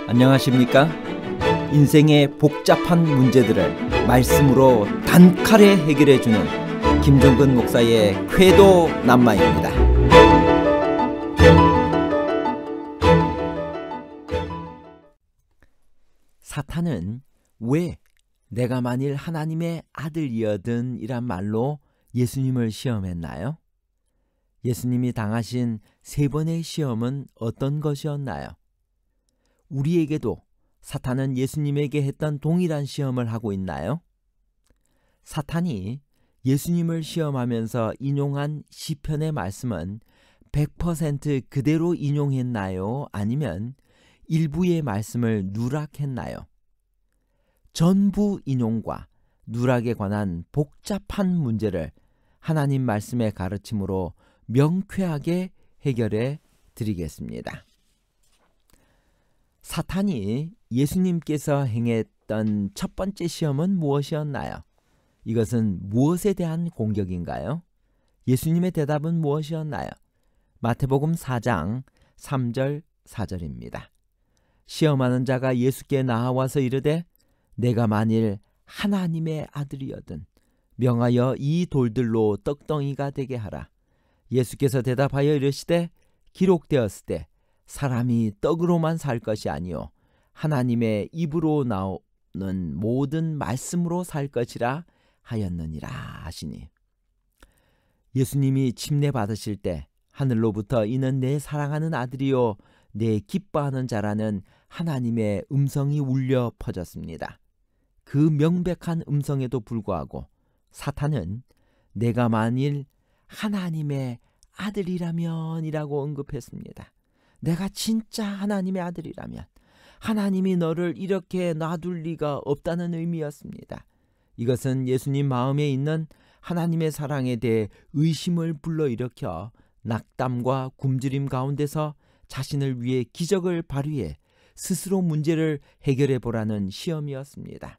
안녕하십니까? 인생의 복잡한 문제들을 말씀으로 단칼에 해결해주는 김종근 목사의 쾌도 남마입니다. 사탄은 왜 내가 만일 하나님의 아들이어든 이란 말로 예수님을 시험했나요? 예수님이 당하신 3번의 시험은 어떤 것이었나요? 우리에게도 사탄은 예수님에게 했던 동일한 시험을 하고 있나요? 사탄이 예수님을 시험하면서 인용한 시편의 말씀은 100% 그대로 인용했나요? 아니면 일부의 말씀을 누락했나요? 전부 인용과 누락에 관한 복잡한 문제를 하나님 말씀의 가르침으로 명쾌하게 해결해 드리겠습니다. 사탄이 예수님께서 행했던 첫 번째 시험은 무엇이었나요? 이것은 무엇에 대한 공격인가요? 예수님의 대답은 무엇이었나요? 마태복음 4장 3절 4절입니다. 시험하는 자가 예수께 나와서 이르되 내가 만일 하나님의 아들이거든 명하여 이 돌들로 떡덩이가 되게 하라. 예수께서 대답하여 이르시되 기록되었을 때 사람이 떡으로만 살 것이 아니요 하나님의 입으로 나오는 모든 말씀으로 살 것이라 하였느니라 하시니, 예수님이 침례 받으실 때 하늘로부터 이는 내 사랑하는 아들이요 내 기뻐하는 자라는 하나님의 음성이 울려 퍼졌습니다. 그 명백한 음성에도 불구하고 사탄은 내가 만일 하나님의 아들이라면 이라고 언급했습니다. 내가 진짜 하나님의 아들이라면 하나님이 너를 이렇게 놔둘 리가 없다는 의미였습니다. 이것은 예수님 마음에 있는 하나님의 사랑에 대해 의심을 불러일으켜 낙담과 굶주림 가운데서 자신을 위해 기적을 발휘해 스스로 문제를 해결해 보라는 시험이었습니다.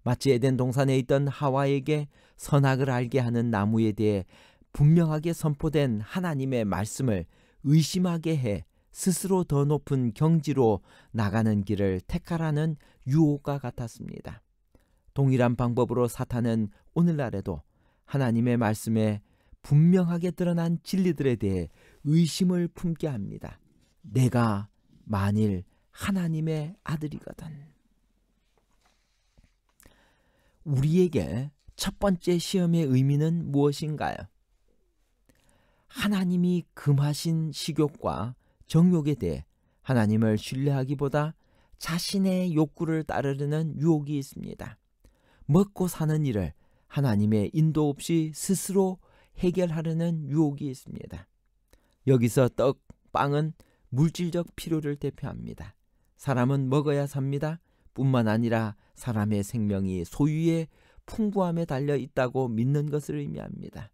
마치 에덴 동산에 있던 하와에게 선악을 알게 하는 나무에 대해 분명하게 선포된 하나님의 말씀을 의심하게 해 스스로 더 높은 경지로 나가는 길을 택하라는 유혹과 같았습니다. 동일한 방법으로 사탄은 오늘날에도 하나님의 말씀에 분명하게 드러난 진리들에 대해 의심을 품게 합니다. 내가 만일 하나님의 아들이거든. 우리에게 첫 번째 시험의 의미는 무엇인가요? 하나님이 금하신 식욕과 정욕에 대해 하나님을 신뢰하기보다 자신의 욕구를 따르려는 유혹이 있습니다. 먹고 사는 일을 하나님의 인도 없이 스스로 해결하려는 유혹이 있습니다. 여기서 떡, 빵은 물질적 필요를 대표합니다. 사람은 먹어야 삽니다. 뿐만 아니라 사람의 생명이 소유의 풍부함에 달려 있다고 믿는 것을 의미합니다.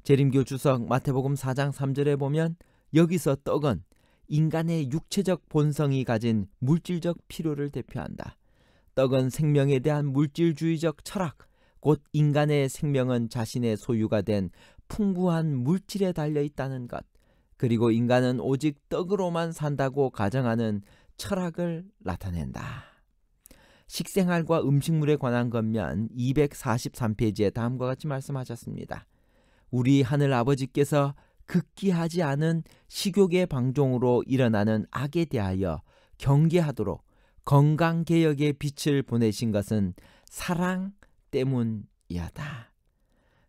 재림교 주석 마태복음 4장 3절에 보면 여기서 떡은 인간의 육체적 본성이 가진 물질적 필요를 대표한다. 떡은 생명에 대한 물질주의적 철학, 곧 인간의 생명은 자신의 소유가 된 풍부한 물질에 달려 있다는 것, 그리고 인간은 오직 떡으로만 산다고 가정하는 철학을 나타낸다. 식생활과 음식물에 관한 것면 243페이지에 다음과 같이 말씀하셨습니다. 우리 하늘 아버지께서 극기하지 않은 식욕의 방종으로 일어나는 악에 대하여 경계하도록 건강개혁의 빛을 보내신 것은 사랑 때문이었다.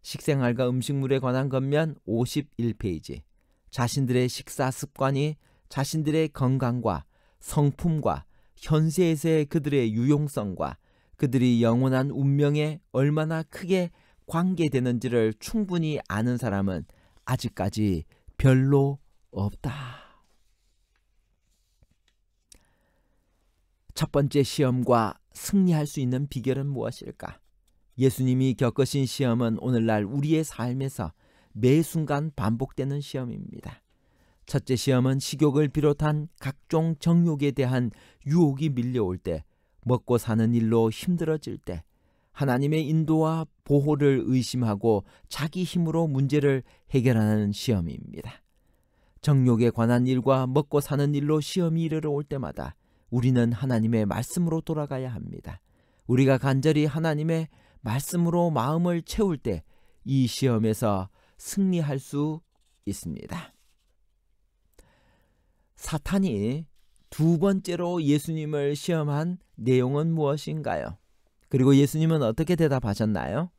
식생활과 음식물에 관한 것면 51페이지. 자신들의 식사 습관이 자신들의 건강과 성품과 현세에서의 그들의 유용성과 그들이 영원한 운명에 얼마나 크게 관계되는지를 충분히 아는 사람은 아직까지 별로 없다. 첫 번째 시험과 승리할 수 있는 비결은 무엇일까? 예수님이 겪으신 시험은 오늘날 우리의 삶에서 매 순간 반복되는 시험입니다. 첫째 시험은 식욕을 비롯한 각종 정욕에 대한 유혹이 밀려올 때, 먹고 사는 일로 힘들어질 때, 하나님의 인도와 보호를 의심하고 자기 힘으로 문제를 해결하는 시험입니다. 정욕에 관한 일과 먹고 사는 일로 시험이 이르러 올 때마다 우리는 하나님의 말씀으로 돌아가야 합니다. 우리가 간절히 하나님의 말씀으로 마음을 채울 때 이 시험에서 승리할 수 있습니다. 사탄이 두 번째로 예수님을 시험한 내용은 무엇인가요? 그리고 예수님은 어떻게 대답하셨나요?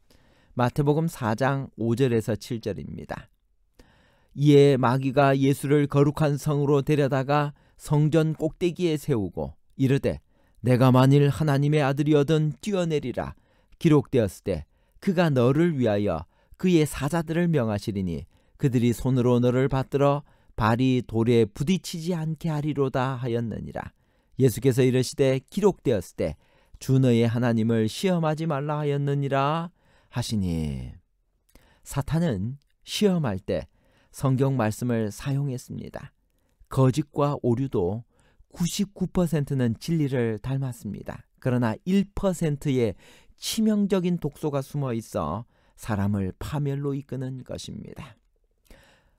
마태복음 4장 5절에서 7절입니다. 이에 마귀가 예수를 거룩한 성으로 데려다가 성전 꼭대기에 세우고 이르되 내가 만일 하나님의 아들이어든 뛰어내리라. 기록되었을 때 그가 너를 위하여 그의 사자들을 명하시리니 그들이 손으로 너를 받들어 발이 돌에 부딪히지 않게 하리로다 하였느니라. 예수께서 이르시되 기록되었을 때 주 너의 하나님을 시험하지 말라 하였느니라 하시니. 사탄은 시험할 때 성경 말씀을 사용했습니다. 거짓과 오류도 99%는 진리를 닮았습니다. 그러나 1%의 치명적인 독소가 숨어 있어 사람을 파멸로 이끄는 것입니다.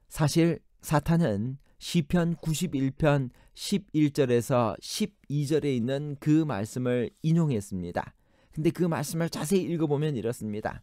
사실 사탄은 시편 91편 11절에서 12절에 있는 그 말씀을 인용했습니다. 근데 그 말씀을 자세히 읽어보면 이렇습니다.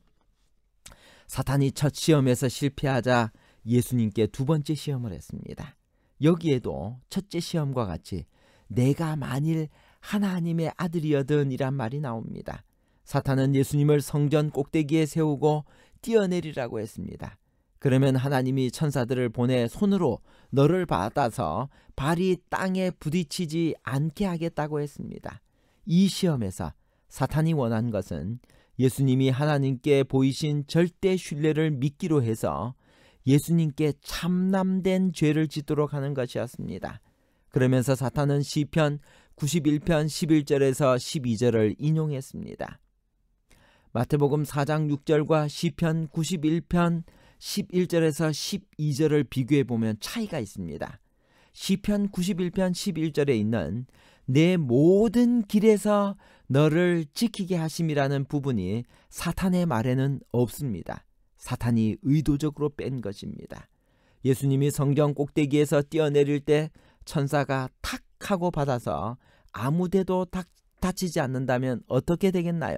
사탄이 첫 시험에서 실패하자 예수님께 두 번째 시험을 했습니다. 여기에도 첫째 시험과 같이 내가 만일 하나님의 아들이어든 이란 말이 나옵니다. 사탄은 예수님을 성전 꼭대기에 세우고 뛰어내리라고 했습니다. 그러면 하나님이 천사들을 보내 손으로 너를 받아서 발이 땅에 부딪히지 않게 하겠다고 했습니다. 이 시험에서 사탄이 원한 것은 예수님이 하나님께 보이신 절대 신뢰를 믿기로 해서 예수님께 참남된 죄를 짓도록 하는 것이었습니다. 그러면서 사탄은 시편 91편 11절에서 12절을 인용했습니다. 마태복음 4장 6절과 시편 91편 11절에서 12절을 비교해 보면 차이가 있습니다. 시편 91편 11절에 있는 내 모든 길에서 너를 지키게 하심이라는 부분이 사탄의 말에는 없습니다. 사탄이 의도적으로 뺀 것입니다. 예수님이 성전 꼭대기에서 뛰어내릴 때 천사가 탁 하고 받아서 아무데도 다치지 않는다면 어떻게 되겠나요?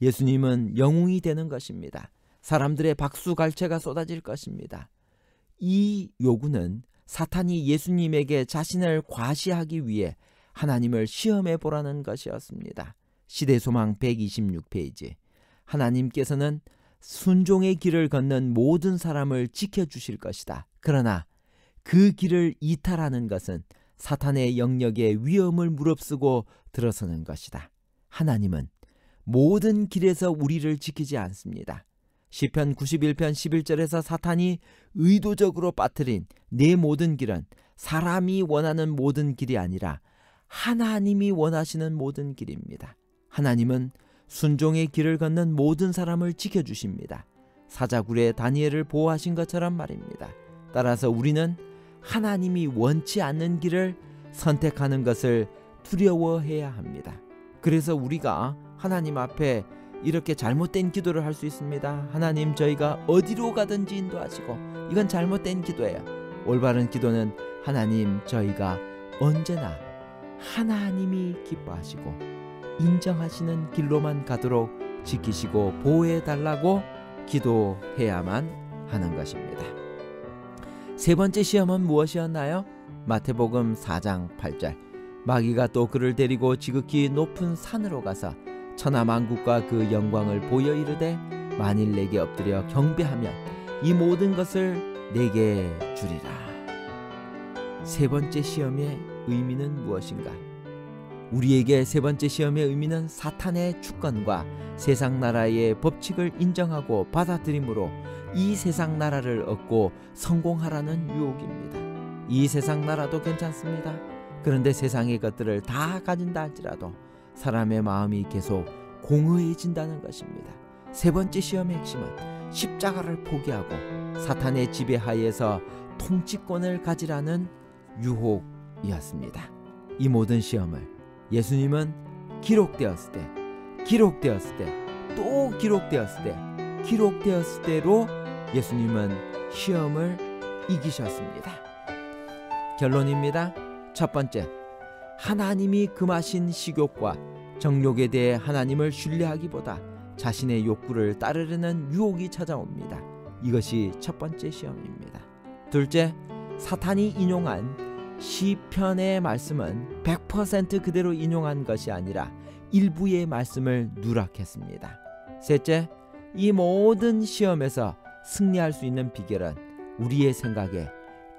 예수님은 영웅이 되는 것입니다. 사람들의 박수갈채가 쏟아질 것입니다. 이 요구는 사탄이 예수님에게 자신을 과시하기 위해 하나님을 시험해 보라는 것이었습니다. 시대소망 126페이지. 하나님께서는 순종의 길을 걷는 모든 사람을 지켜주실 것이다. 그러나 그 길을 이탈하는 것은 사탄의 영역에 위험을 무릅쓰고 들어서는 것이다. 하나님은 모든 길에서 우리를 지키지 않습니다. 시편 91편 11절에서 사탄이 의도적으로 빠뜨린 내 모든 길은 사람이 원하는 모든 길이 아니라 하나님이 원하시는 모든 길입니다. 하나님은 순종의 길을 걷는 모든 사람을 지켜주십니다. 사자굴에 다니엘을 보호하신 것처럼 말입니다. 따라서 우리는 하나님이 원치 않는 길을 선택하는 것을 두려워해야 합니다. 그래서 우리가 하나님 앞에 이렇게 잘못된 기도를 할 수 있습니다. 하나님, 저희가 어디로 가든지 인도하시고, 이건 잘못된 기도예요. 올바른 기도는 하나님, 저희가 언제나 하나님이 기뻐하시고 인정하시는 길로만 가도록 지키시고 보호해 달라고 기도해야만 하는 것입니다. 세 번째 시험은 무엇이었나요? 마태복음 4장 8절. 마귀가 또 그를 데리고 지극히 높은 산으로 가서 천하만국과 그 영광을 보여 이르되 만일 내게 엎드려 경배하면 이 모든 것을 내게 주리라. 세 번째 시험의 의미는 무엇인가? 우리에게 세 번째 시험의 의미는 사탄의 주권과 세상 나라의 법칙을 인정하고 받아들임으로 이 세상 나라를 얻고 성공하라는 유혹입니다. 이 세상 나라도 괜찮습니다. 그런데 세상의 것들을 다 가진다 할지라도 사람의 마음이 계속 공허해진다는 것입니다. 세 번째 시험의 핵심은 십자가를 포기하고 사탄의 지배하에서 통치권을 가지라는 유혹이었습니다. 이 모든 시험을 예수님은 기록되었을 때, 또 기록되었을 때로 예수님은 시험을 이기셨습니다. 결론입니다. 첫 번째, 하나님이 금하신 식욕과 정욕에 대해 하나님을 신뢰하기보다 자신의 욕구를 따르려는 유혹이 찾아옵니다. 이것이 첫 번째 시험입니다. 둘째, 사탄이 인용한 시편의 말씀은 100% 그대로 인용한 것이 아니라 일부의 말씀을 누락했습니다. 셋째, 이 모든 시험에서 승리할 수 있는 비결은 우리의 생각에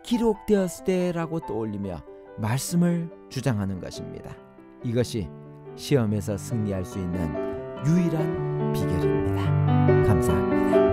기록되었을 때라고 떠올리며 말씀을 주장하는 것입니다. 이것이 시험에서 승리할 수 있는 유일한 비결입니다. 감사합니다.